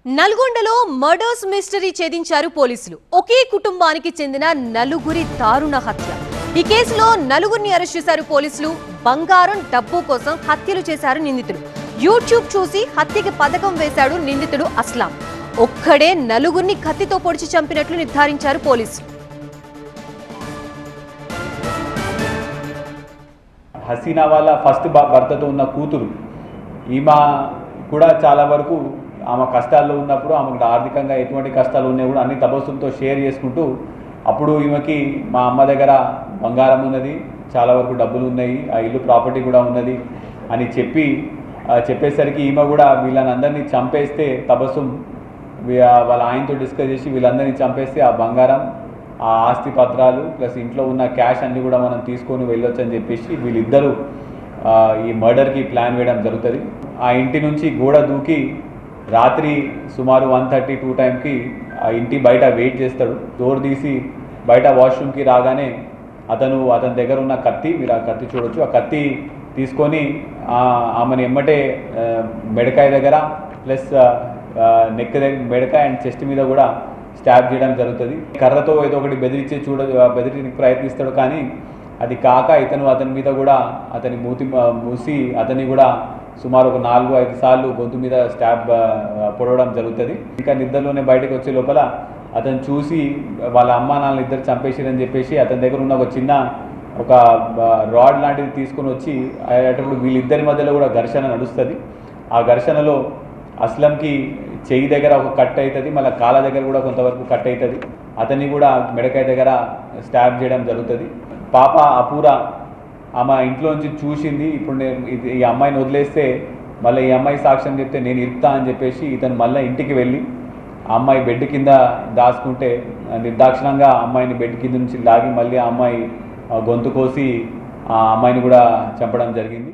నల్గొండలో murders mystery ఛేదించారు పోలీసులు. ఒకే కుటుంబానికి చెందిన నలుగురి దారుణ హత్య. ఈ కేసులో నలుగురిని అరెస్ట్ చేశారు పోలీసులు. బంగారం, డబ్బు కోసం హత్యలు చేశారు నిందితుడు. యూట్యూబ్ చూసి హత్యకి పథకం వేశాడు నిందితుడు అస్లాం. ఒక్కడే నలుగురిని కత్తితో పొడిచి చంపినట్లు నిర్ధారించారు పోలీసులు. హసీనా వాళ్ళ ఫస్ట్ భర్తతో ఉన్న కూతురు ఈమె కూడా చాలా వరకు ఆమె కష్టాల్లో ఉన్నప్పుడు ఆమెకు ఆర్థికంగా ఎటువంటి కష్టాలు ఉన్నాయి కూడా అన్ని తబస్సులతో షేర్ చేసుకుంటూ అప్పుడు ఈమెకి మా అమ్మ దగ్గర బంగారం ఉన్నది, చాలా వరకు డబ్బులు ఉన్నాయి, ఆ ఇల్లు ప్రాపర్టీ కూడా ఉన్నది అని చెప్పేసరికి ఈమె కూడా వీళ్ళని అందరినీ చంపేస్తే తబస్సు వాళ్ళ ఆయనతో డిస్కస్ చేసి వీళ్ళందరినీ చంపేస్తే ఆ బంగారం, ఆ ఆస్తి పత్రాలు ప్లస్ ఇంట్లో ఉన్న క్యాష్ అన్నీ కూడా మనం తీసుకొని వెళ్ళొచ్చు అని చెప్పేసి వీళ్ళిద్దరూ ఈ మర్డర్కి ప్లాన్ వేయడం జరుగుతుంది. ఆ ఇంటి నుంచి గోడ దూకి రాత్రి సుమారు 1:32 టైంకి ఆ ఇంటి బయట వెయిట్ చేస్తాడు. డోర్ తీసి బయట వాష్రూమ్కి రాగానే అతని దగ్గర ఉన్న కత్తి, మీరు ఆ కత్తి చూడొచ్చు, ఆ కత్తి తీసుకొని ఆమెను ఎమ్మటే మెడకాయ దగ్గర ప్లస్ నెక్ దగ్గర మెడకాయ అండ్ చెస్ట్ మీద కూడా స్టాబ్ చేయడం జరుగుతుంది. కర్రతో ఏదో ఒకటి బెదిరించడానికి ప్రయత్నిస్తాడు, కానీ అది కాక అతని మీద కూడా అతని మూసి అతన్ని కూడా సుమారు ఒక 4-5 సార్లు గొంతు మీద స్టాబ్ పొడవడం జరుగుతుంది. ఇంకా నిద్రలోనే బయటకు వచ్చే లోపల అతను చూసి వాళ్ళ అమ్మా నాన్నలు ఇద్దరు చంపేసారని చెప్పేసి అతని దగ్గర ఉన్న ఒక రాడ్ లాంటిది తీసుకొని వచ్చి అయ్యేటప్పుడు వీళ్ళిద్దరి మధ్యలో కూడా ఘర్షణ నడుస్తుంది. ఆ ఘర్షణలో అస్లంకి చెయ్యి దగ్గర ఒక కట్ అవుతుంది, మళ్ళీ కాళ్ళ దగ్గర కూడా కొంతవరకు కట్ అవుతుంది. అతన్ని కూడా మెడకాయ దగ్గర స్టాబ్ చేయడం జరుగుతుంది. పాప అపూరా ఆమె ఇంట్లోంచి చూసింది. ఇప్పుడు నేను ఈ అమ్మాయిని వదిలేస్తే మళ్ళీ ఈ అమ్మాయి సాక్ష్యం చెప్తే నేను ఇరుతా అని చెప్పేసి ఇతను మళ్ళీ ఇంటికి వెళ్ళి ఆ అమ్మాయి బెడ్ కింద దాచుకుంటే నిర్దాక్షిణంగా అమ్మాయిని బెడ్ కింద నుంచి లాగి మళ్ళీ ఆ అమ్మాయి గొంతు కోసి ఆ అమ్మాయిని కూడా చంపడం జరిగింది.